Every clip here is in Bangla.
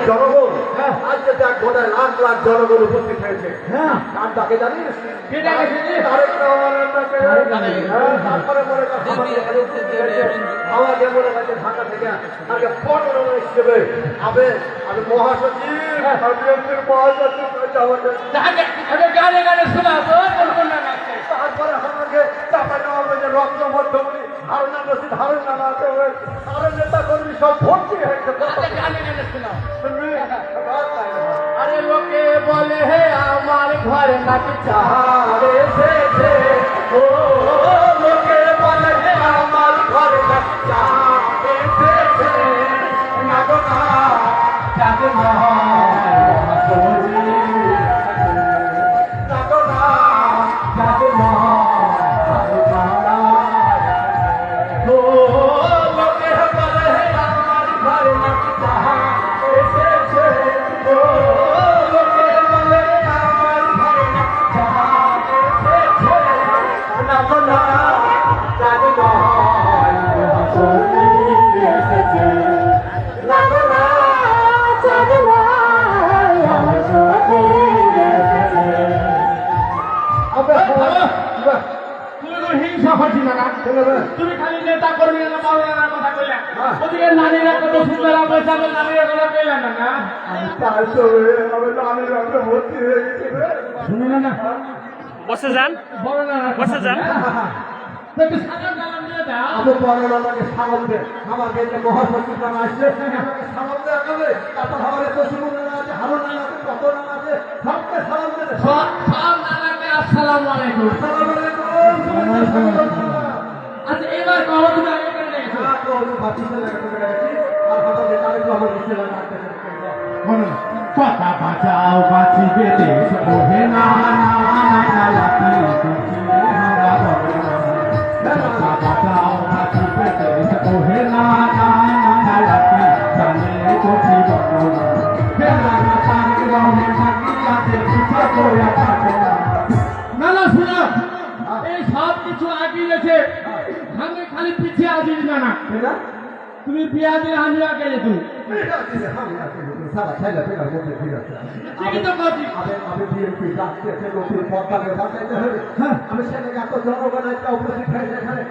জনগণ আজকে দেখ বোধহয় লাখ লাখ জনগণ উপস্থিত হয়েছে। কার ডাকে জানিস? তারপরে মনে কর আমাকে মনে করছে ঢাকা থেকে আগে পনেরো হিসেবে আমি মহাসচিব তারপরে আমাকে চাপা নেওয়া হয়েছে রক্ত মধ্যমণি হারুন রশিদ হারুন আরো নেতা কর্মী সব ভর্তি হয়েছে। আরে লোকে বলে হে আমার ঘরে নাকি চাহারে এসেছে, ও লোকে বলে হে আমার ঘরে নাকি চাহারে এসেছে, না গো না যাবে না তুমি খালি নেতা কর্মী কথা কইলা, ওদিকে নারীরা কত সুন্দর অবস্থা, নারীরা কথা কইলা না না শুনে না বসে যান, বসে যান। আমি পরে আমাকে সাগর দে, আমাকে যে মহাসচিব নাম আসছে সাগর দে আগাবে, তারপর আমাদের পশ্চিমবঙ্গ আছে হারুন আছে কত নাম আছে সবকে সালাম দে। সব নানাকে আসসালামু আলাইকুম। আচ্ছা এবার কবে তুমি আগে করে দেখো কথা বাঁচাও বাঁচিবে দেশ ওহে না কথা বাঁচাও বাঁচিবে দেশ ওহে না না না শোনো, এই সব কিছু আগিয়ে গেছে, আমি খালি পিছিয়ে আসিস না না। তুমি বিয়া দিয়ে হাজিরা গেলে তুমি ঠিকই তো করছি। আমি বিএনপি রাষ্ট্রীয় নতুন পদ্মাকে বাঁচাইতে হবে। আমি সেখানে এত জনগণ একটা উপস্থিত হয়েছে এখানে।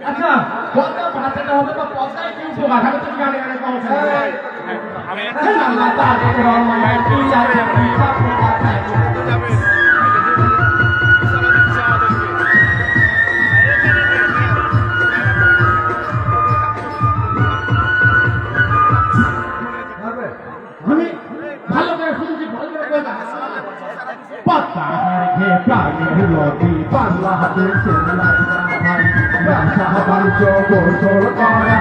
আচ্ছা পদ্মা বাঁচাতে হবে তো পদ্মায় কি উপকার হবে তুমি গানে গানে আমি ভালো করে শুনছি, ভালো করে কথা পাতা হে প্রাণীর নদী বাংলাদেশের ভাই বাংলা বাণিজ্য গোসল করা